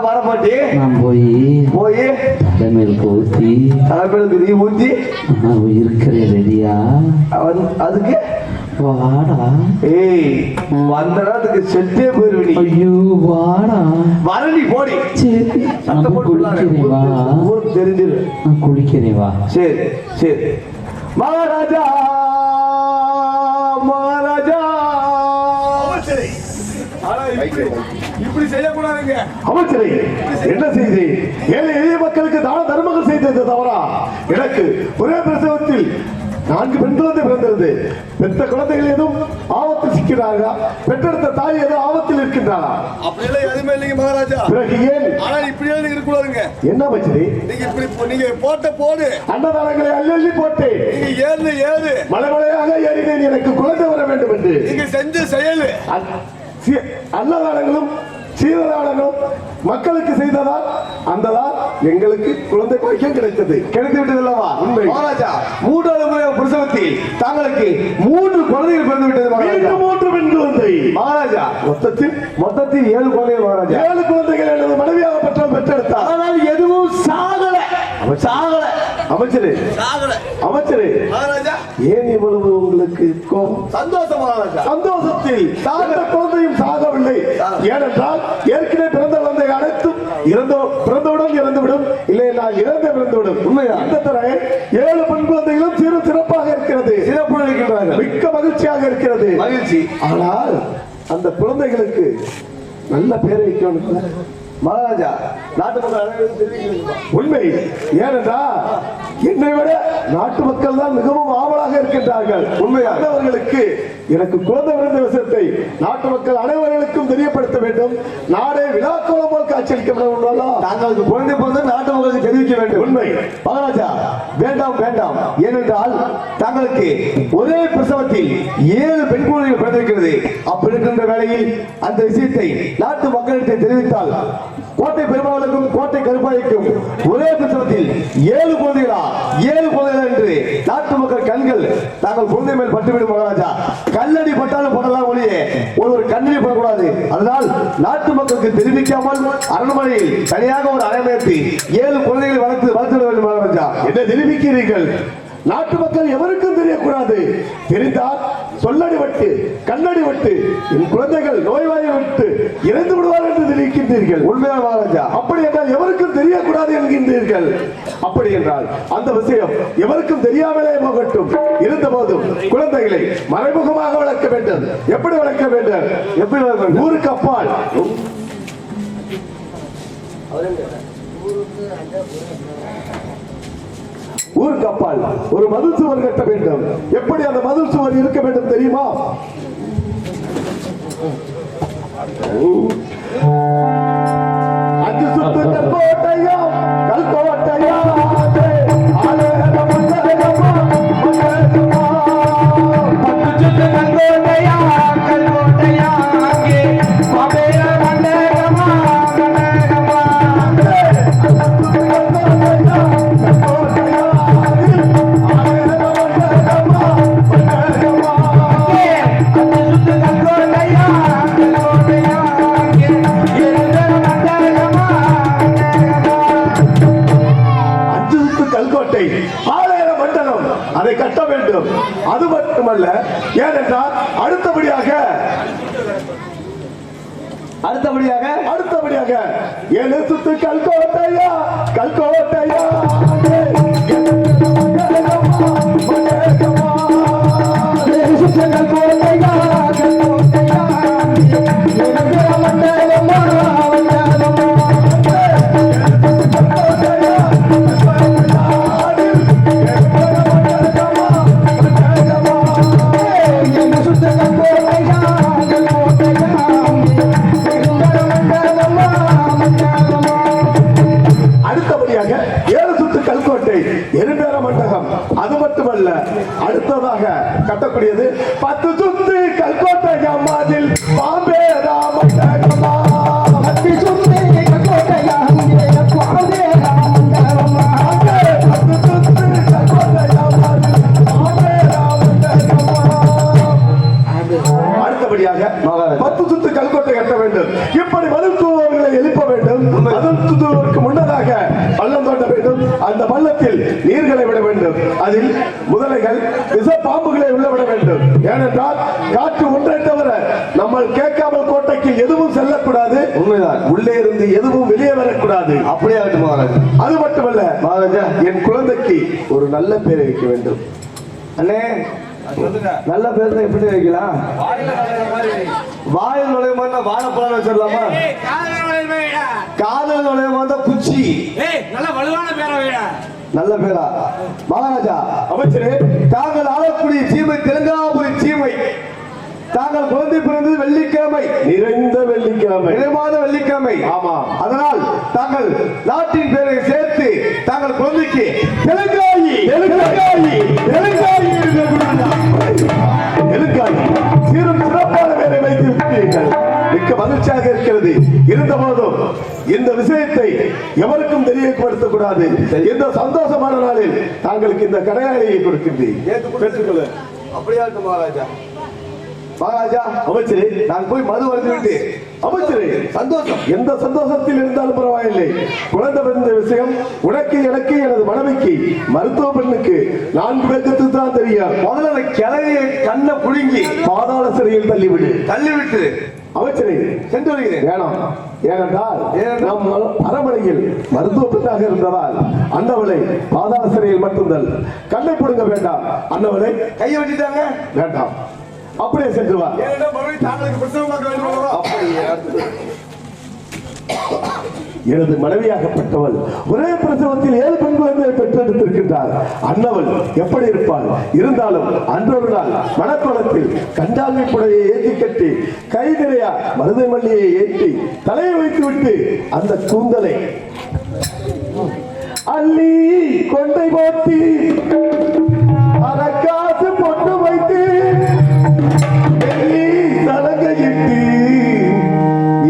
வர பாட்டி. நான் போய் தலைமையிலுக்கு ஊத்தி தலைமையிலுக்கு நீ ஊத்தி இருக்கிற ரெடியா? அதுக்கு வாடா. ஏய், வந்த நேரத்துக்கு செத்தே போயிருவீ. ஐயோ வாடா. வரண்டி போடி. சரி நான் குளிக்கிறேன் வா. தெரிஞ்சிரு, நான் குளிக்கிறேன் வா. சரி சரி. மகாராஜா மகாராஜா. இப்படி செய்யக்கூடாதுங்க. அமைச்சரை, என்ன செய்தி? ஏழை எளிய மக்களுக்கு தான தர்மங்கள் செய்தது தவறா? எனக்கு ஒரே பிரசவத்தில் 4 பெண் குழந்தை பிறந்தது. பெற்ற குழந்தைகள் எதுவும் ஆபத்தில் சிக்கிறார்களா? பெற்றெடுத்த தாய் எதுவும் ஆபத்தில் இருக்கின்றாரா? அப்படியெல்லாம் எதுவுமே இல்லைங்க மகாராஜா. பிறகு ஏன்? ஆனால் இப்படியே நீங்க இருக்கக்கூடாதுங்க. என்ன அமைச்சரே? நீங்க இப்படி நீங்க போடு அன்னதானங்களை அள்ளி போட்டு நீங்க ஏறு மலைமலையாக ஏறினேன் எனக்கு குழந்தை வர வேண்டும் என்று. நீங்க செஞ்ச செயல் அன்னதானங்களும் சீரதானங்களும் மக்களுக்கு செய்ததால் அந்ததால் எங்களுக்கு குழந்தை பாக்கியம் கிடைத்தது. கிடைத்து விட்டது அல்லவா? உண்மை மகாராஜா. 3வது முறை பிரசவத்தில் தாங்களுக்கு 3 குழந்தைகள் பிறந்து விட்டது மகாராஜா. 3 பெண் குழந்தை மகாராஜா. மொத்தத்தில் 7 குழந்தைகள் மகாராஜா. 7 குழந்தைகள் எனது மனைவியாக பெற்றெடுத்தார். ஆனால் எதுவும் சாகல. அமைச்சரே மகாராஜா, ஏன் இவ்வளவு உங்களுக்கு கோபம்? சந்தோஷம் மகாராஜா. சந்தோஷத்தில் சாக குழந்தையும் சாகவில்லை. ஏனென்றால் ஏற்கனவே பிறந்த குழந்தை அனைத்தும் பிறந்தவுடன் இறந்துவிடும். இல்லை, நான் இறந்துவிடும். உண்மையா? இந்த தடவை 7 பெண் குழந்தைகளும் சிறப்பாக இருக்கிறது. சிறப்பு இருக்கின்றார்கள். மிக்க மகிழ்ச்சியாக இருக்கிறது. மகிழ்ச்சி. ஆனால் அந்த குழந்தைகளுக்கு நல்ல பேரை வைக்கணும் மகாராஜா. நாட்டு மக்கள் உண்மை. ஏனென்றால் என்னை விட நாட்டு மக்கள் தான் மிகவும் ஆவலாக இருக்கின்றார்கள். உண்மையானவர்களுக்கு எனக்கு குழந்தை பிறந்த விஷயத்தை நாட்டு மக்கள் அனைவர்களுக்கும் தெரியப்படுத்த வேண்டும். நாடே விழாக்கோலம் போல் காட்சியளிக்க வேண்டும். தாங்களுக்கு குழந்தை பிறந்த நாட்டு மக்களுக்கு தெரிவிக்க வேண்டும். உண்மை மகாராஜா. வேண்டாம். ஏனென்றால் தாங்களுக்கு ஒரே பிரசவத்தில் 7 பெண் குழந்தைகள் பிறந்திருக்கிறது. அப்படி இருக்கின்ற வேளையில் அந்த விஷயத்தை நாட்டு மக்களிடம் தெரிவித்தால் கோட்டை பெருமாளுக்கும் கோட்டை கருப்பாய்க்கும் ஒரே பிரசவத்தில் 7 குழந்தைகளா என்று நாட்டு மக்கள் கண்கள் தாங்கள் குழந்தை மேல் பட்டுவிடும் மகாராஜா. கல்லடி பட்டாலும் படலாம் ஒளியே ஒரு கண்ணில் படக்கூடாது. அதனால் நாட்டு மக்களுக்கு தெரிவிக்காமல் அரண்மனையில் தனியாக ஒரு அறையமைத்து 7 குழந்தைகளை வளர்த்து வேண்டும் மகாராஜா. என்ன தெரிவிக்கிறீர்கள்? நாட்டு மக்கள் எவருக்கும் தெரியக்கூடாது. தெரிந்தால் சொல்லடி வட்டு கண்ணடி வட்டு என் குழந்தைகள் நோய்வாயை விட்டு இறந்து விடுவார் என்று தெரிவிக்கின்றீர்கள். உண்மையான மகாராஜா. அப்படி என்றால் எவருக்கும் தெரியக்கூடாது என்கின்றீர்கள். அப்படி என்றால் அந்த விஷயம் எவருக்கும் தெரியாமலே போகட்டும். இருந்த போதும் குழந்தைகளை மறைமுகமாக வளர்க்க வேண்டும். எப்படி வளர்க்க வேண்டும்? ஊருக்கு அப்பால் ஊருக்கு அப்பால் ஒரு மதில் சுவர் கட்ட வேண்டும். எப்படி அந்த மதில் சுவர் இருக்க வேண்டும் தெரியுமா? அஞ்சு சுத்து கல்கோட்டையா அதை கட்ட வேண்டும். அது மட்டுமல்ல, ஏனென்றால் அடுத்தபடியாக 7 சுத்து கல்கோட்டையா எருண்டர மண்டபம். அது மட்டுமல்ல, அடுத்ததாக கட்டக்கூடியது 10 சுத்து கல்கோட்டை அம்மாதில் பாம்பே ராமண்டகமா. 10 சுத்து கல்கோட்டை அம்மாதில் பாம்பே ராமண்டகமா. 10 சுத்து கல்கோட்டை வேண்டும். அதில் முதலைகள் விஷ பாம்புகளை உள்ளவிட வேண்டும். ஏனென்றால் காற்று ஒன்றை தவிர நம்ம கேட்காமல் கோட்டைக்கு எதுவும் செல்லக்கூடாது. உண்மைதான். உள்ளே இருந்து எதுவும் வெளியே வரக்கூடாது. அப்படியே ஆகட்டும் மகாராஜா. அது மட்டுமல்ல மகாராஜா, என் குழந்தைக்கு ஒரு நல்ல பேரை வைக்க வேண்டும். அண்ணே, நல்ல பேர் தான் எப்படி வைக்கலாம்? வாயில் நுழையுமா வாழைப்பழம் வச்சிடலாமா? காதல் நுழையுமா தான் குச்சி. நல்ல வலுவான பேரை வைடா. நல்ல பேரா? மகாராஜா, அமைச்சரே, தாங்கள் ஆளக்கூடிய சீமை திருங்காபுரி சீமை. தாங்கள் குழந்தை பிறந்தது வெள்ளிக்கிழமை, நிறைந்த வெள்ளிக்கிழமை, நிறைவாத வெள்ளிக்கிழமை. ஆமா. அதனால் தாங்கள் நாட்டின் பேரை சேர்த்து தாங்கள் குழந்தைக்கு தெலுங்காயி தெலுங்காயி தெலுங்காயி என்று தெலுங்காயி சீரும் சிறப்பான பேரை வைத்து விட்டீர்கள். மிக்க மகிழ்ச்சியாக இருக்கிறது. இருந்தபோதும் இந்த விஷயத்தை எவருக்கும் தெரியப்படுத்தக்கூடாது. இந்த சந்தோஷமான நாளில் தாங்களுக்கு இந்த கடையாளியை கொடுக்கின்றேன். பெற்றுக்கொள்ள. அப்படியாட்டும் மகாராஜா. மகாராஜா, அமைச்சரே, நான் போய் மது வந்து விட்டு. அமைச்சரே, சந்தோஷம். எந்த சந்தோஷத்தில் இருந்தாலும் பரவாயில்லை. குழந்தை பிறந்த விஷயம் உனக்கு, எனக்கு, எனது மனைவிக்கு, மருத்துவ பெண்ணுக்கு 4 பேருக்கு தான் தெரியும். முதல்ல கிளவிய கண்ணை புடுங்கி பாதாள சிறையில் தள்ளிவிடு. தள்ளிவிட்டு அமைச்சரே, சென்று வருகிறேன். வேணாம். ஏனென்றால் நம் அரண்மனையில் மருத்துவ பெண்ணாக இருந்ததால் அன்னவளை பாதாள சிறையில் மட்டும்தான். கண்ணை பிடுங்க வேண்டாம். அன்னவளை கையை வெட்டிட்டாங்க. வேண்டாம். அப்படியே சென்று வா. எனது மனைவியாகப்பட்டவள் ஒரே பிரசவத்தில் 7 பெண் குழந்தையை பெற்றெடுத்திருக்கின்றார். அன்னவள் எப்படி இருப்பாள்? இருந்தாலும் அன்றொரு நாள் மணக்கோலத்தில் கண்டாங்கி புடையை ஏற்றி கட்டி கை நிறைய மருதை மல்லியை ஏற்றி தலையை வைத்து விட்டு அந்த கூந்தலை அள்ளி கொண்டை போட்டி அரக்காசு பொட்டு வைத்து சலங்கையிட்டு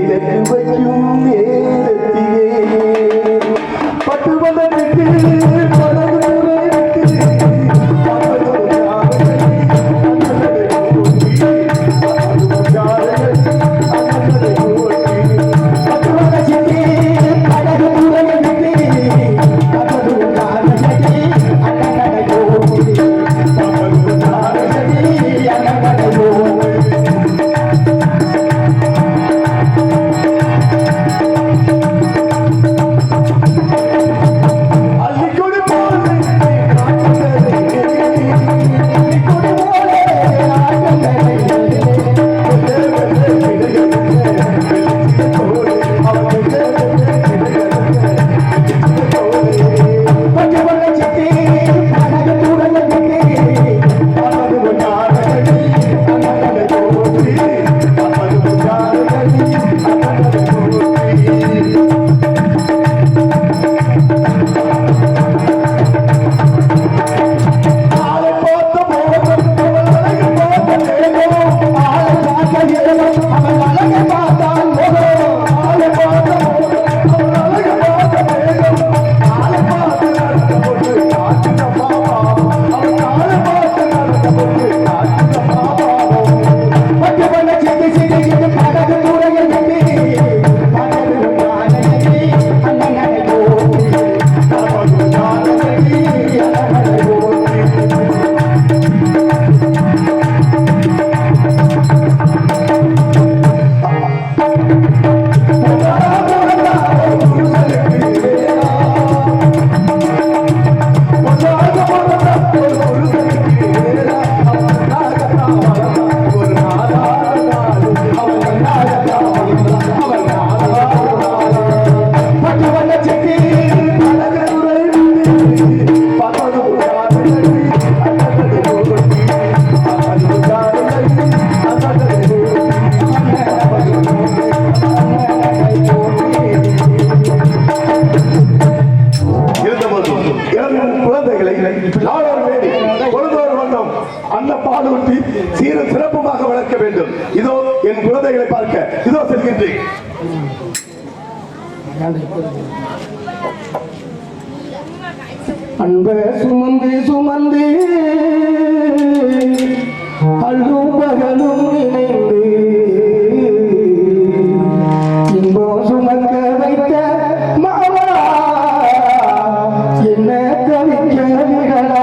இலக்கு வைக்கும் நேரத்திலே பட்டுவன விட்டு பலது முறை விட்டு சீரும் சிறப்புமாக வளர்க்க வேண்டும். இதோ என் குழந்தைகளை பார்க்க இதோ செல்கின்றேன். அன்ப சுமந்து சுமந்து அல்லும் பகலும் இணைந்து இன்பம் சுமக்க வைத்த மாவா என்ன கவிக்க விடலா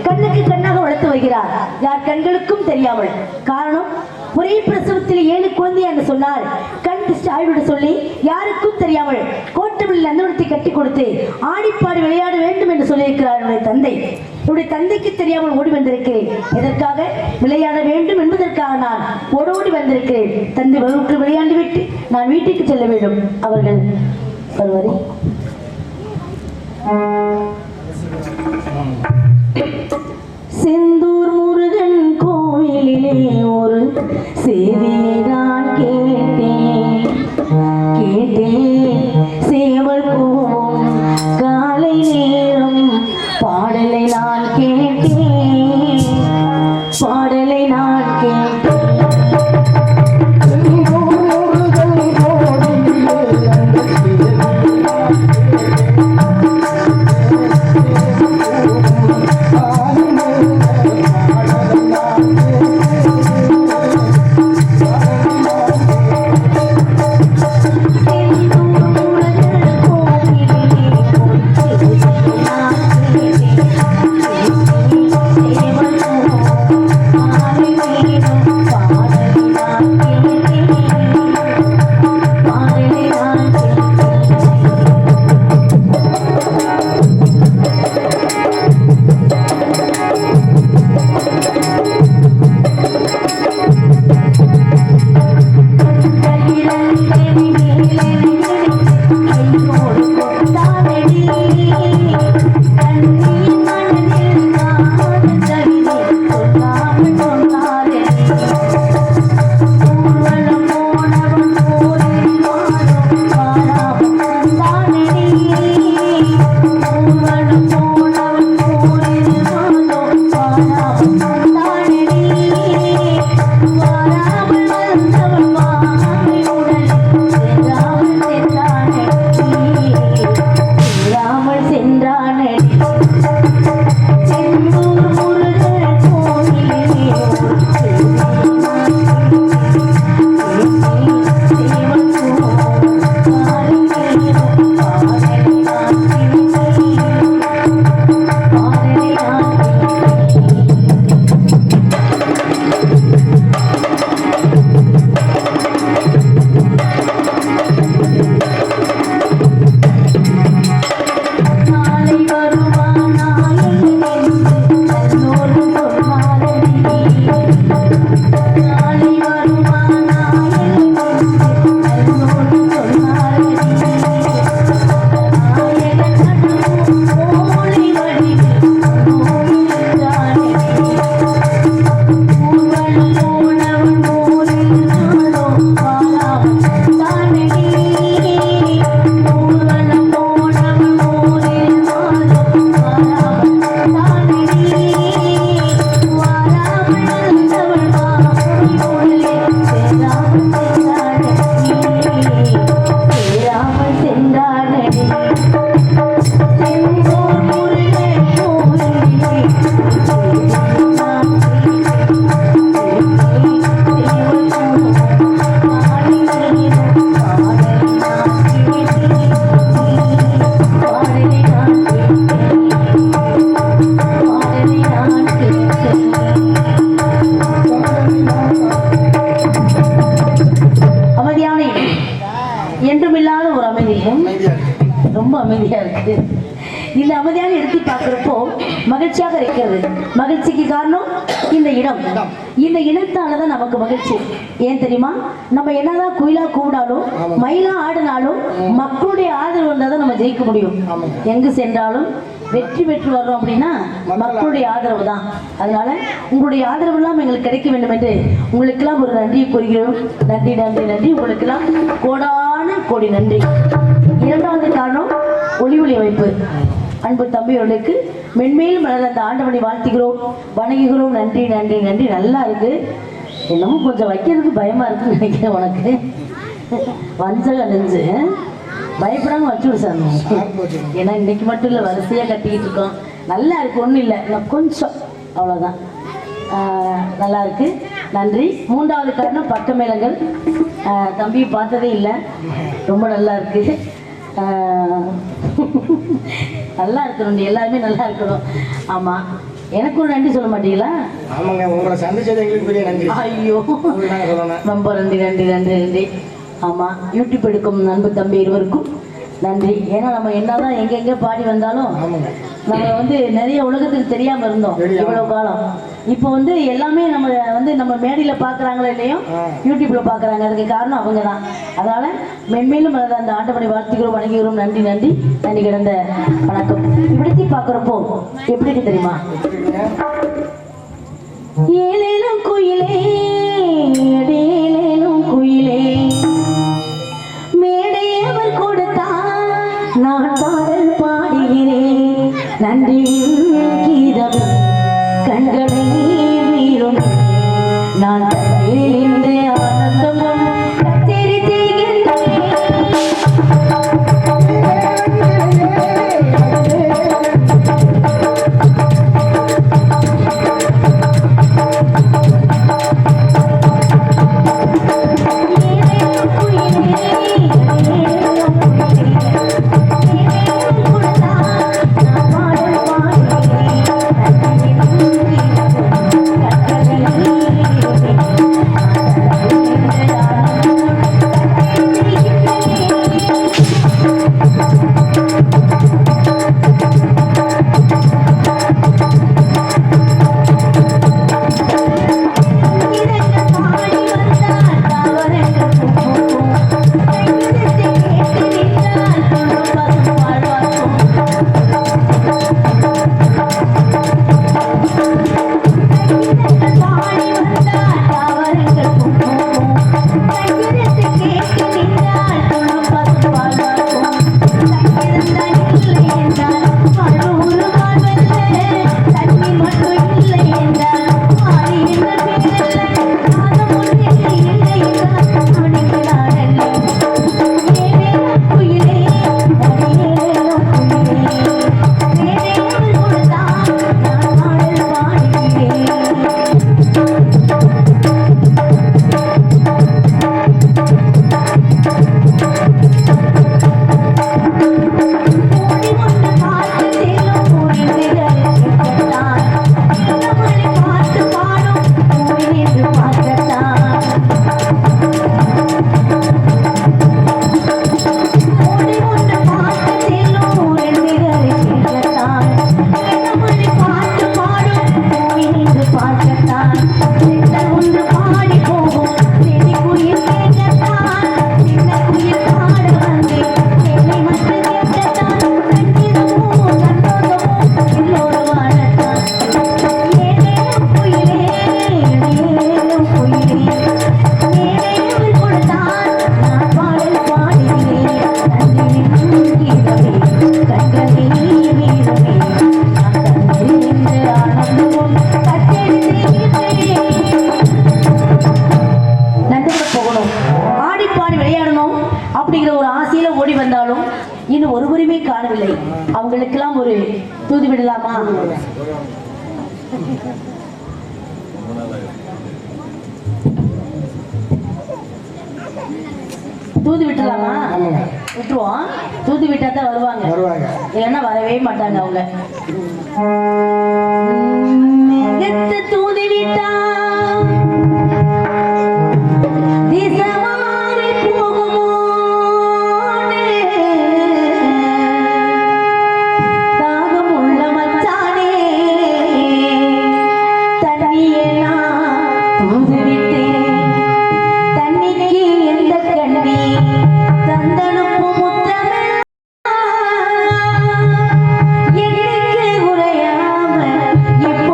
கண்ணுக்கு கண்ணாக வளர்த்து வருகிறார். யார் கண்களுக்கும் தெரியாமல். காரணம், ஒரே பிரசவத்தில் 7 குழந்தை என்று சொன்னார். கண் திருஷ்டி ஆய்விட சொல்லி யாருக்கும் தெரியாமல் கோட்டமில் நந்தவனத்தை கட்டி கொடுத்து ஆடிப்பாடி விளையாட வேண்டும் என்று சொல்லியிருக்கிறார் என்னுடைய தந்தை. என்னுடைய தந்தைக்கு தெரியாமல் ஓடி வந்திருக்கிறேன். எதற்காக? விளையாட வேண்டும் என்பதற்காக நான் ஓடோடி வந்திருக்கிறேன். தந்தை வகுப்பில் விளையாண்டு விட்டு நான் வீட்டுக்கு செல்ல வேண்டும். அவர்கள் ஒரு வரி. செந்தூர் முருகன் கோவிலிலே ஒரு செய்தியை நான் கேட்டேன் சேவல் கூவும் காலை நேரம் பாடலை நான் கேட்டேன் பாடலை நான் கேட்டேன். ரொம்ப அமைதியா இருக்கு. இந்த அமைதியான இடத்தை பார்க்கிறப்போ மகிழ்ச்சியாக இருக்கிறது. மகிழ்ச்சிக்கு காரணம் இந்த இடம். இந்த இடத்தாலதான் நமக்கு மகிழ்ச்சி. ஏன் தெரியுமா? நம்ம என்னதான் குயிலா கூடாலும் மயிலா ஆடினாலும் மக்களுடைய ஆதரவு வந்தாதான் நம்ம ஜெயிக்க முடியும். எங்கு சென்றாலும் வெற்றி பெற்று வர்றோம் அப்படின்னா மக்களுடைய ஆதரவு தான். அதனால உங்களுடைய ஆதரவு எல்லாம் எங்களுக்கு கிடைக்க வேண்டும் என்று உங்களுக்கெல்லாம் ஒரு நன்றியை கூறுகிறோம். நன்றி நன்றி நன்றி. உங்களுக்கெல்லாம் கோடான கோடி நன்றி. இரண்டாவது காரணம் ஒளி அமைப்பு. அன்பு தம்பிகளுக்கு மென்மேலும் வளர அந்த ஆண்டவனை வாழ்த்துகிறோம், வணங்குகிறோம். நன்றி நன்றி நன்றி. நல்லா இருக்கு. என்னமோ கொஞ்சம் வைக்கிறதுக்கு பயமா இருக்குன்னு நினைக்கிறேன். உனக்கு வஞ்சக நெஞ்சு பயப்படாம வச்சு விடு சார். ஏன்னா இன்னைக்கு மட்டும் இல்லை, வரிசையாக கட்டிக்கிட்டு இருக்கோம். நல்லா இருக்கு, ஒன்றும் இல்லை, நான் கொஞ்சம் அவ்வளோதான். நல்லா இருக்கு, நன்றி. மூன்றாவது காரணம் பக்க மேளங்கள். தம்பி பார்த்ததே இல்லை, ரொம்ப நல்லா இருக்கு. நல்லா இருக்கணும், எல்லாருமே நல்லா இருக்கணும். ஆமாம், எனக்கு ஒரு நன்றி சொல்ல மாட்டீங்களா? ஆமாங்க, உங்களை சந்திச்சது எங்களுக்கு பெரிய நன்றி. ஐயோ, ரொம்ப நன்றி நன்றி நன்றி நன்றி. ஆமாம், யூடியூப் எடுக்கும் அன்பு தம்பி இருவருக்கும் நன்றி. ஏன்னா நம்ம என்னதான் எங்கெங்க பாடி வந்தாலும் ஆமாங்க. நம்ம வந்து நிறைய உலகத்துக்கு தெரியாம இருந்தோம் இவ்வளவு காலம். இப்போ வந்து எல்லாமே நம்ம மேடையில பாக்குறாங்களோ இல்லையோ யூடியூப்ல பாக்குறாங்க. அதுக்கு காரணம் அவங்க தான். அதனால மென்மேலும் அந்த ஆண்டவனை வாழ்த்துக்கிறோம், வணங்குகிறோம். நன்றி நன்றி நன்றி கிடந்த வணக்கம். இப்படி பாக்குறப்போ எப்படி இருக்கு தெரியுமா? ஏலேலும் குயிலே ஏலேலும் குயிலே மேடையவர் கொடுத்தார் நான் பாடல் பாடுகிறேன். நன்றி கீதம் கண்களை வீரும் நான் இந்த ஆனந்தமும் கச்சேரி செய்கின்றேன். இன்னும் ஒருவருமே காணவில்லை. அவங்களுக்கெல்லாம் ஒரு தூது விடலாமா? தூது விட்டுலாமா? விட்டுருவோம். தூது விட்டா தான் வருவாங்க, இல்லைன்னா வரவே மாட்டாங்க. அவங்க தூது விட்டா இப்போ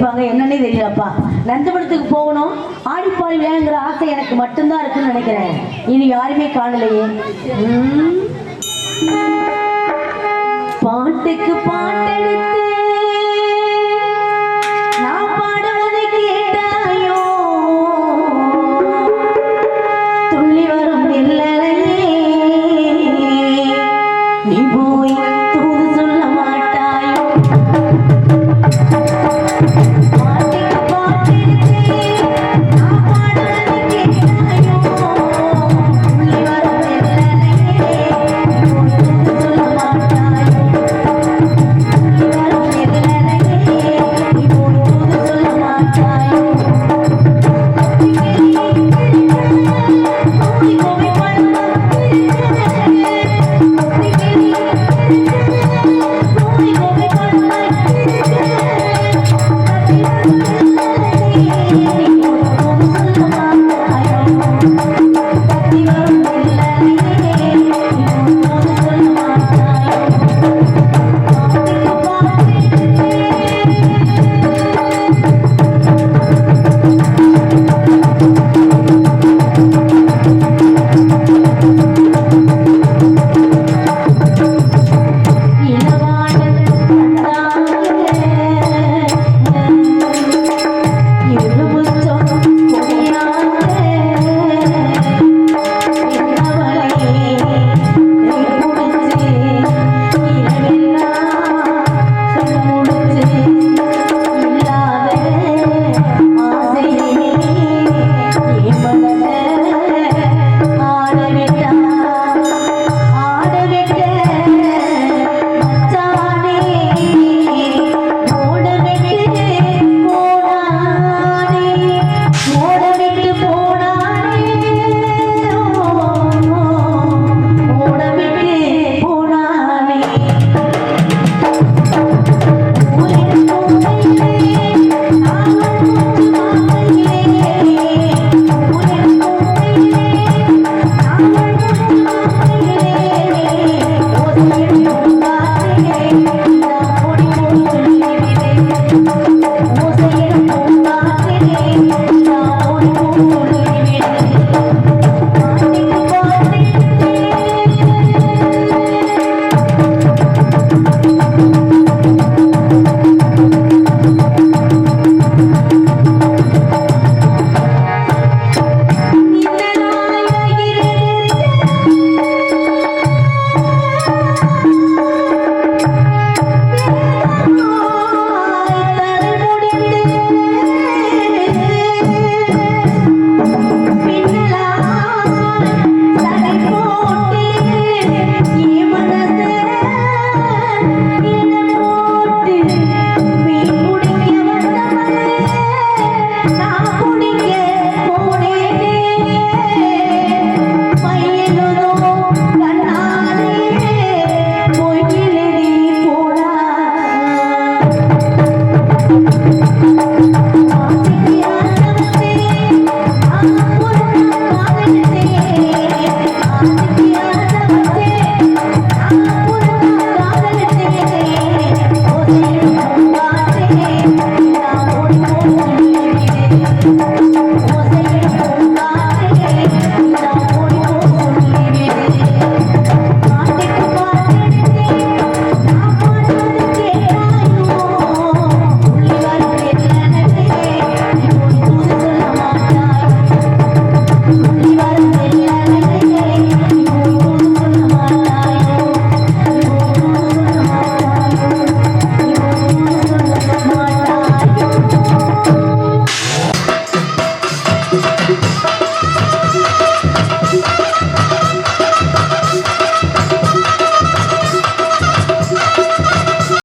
இருப்பாங்க என்னன்னே தெரியலப்பா. நந்தபுரத்துக்கு போகணும், ஆடிப்பாடி விளையாடுங்கிற ஆசை எனக்கு மட்டும்தான் இருக்குன்னு நினைக்கிறேன். இனி யாருமே காணலையே. பாட்டுக்கு பாட்டெடுத்து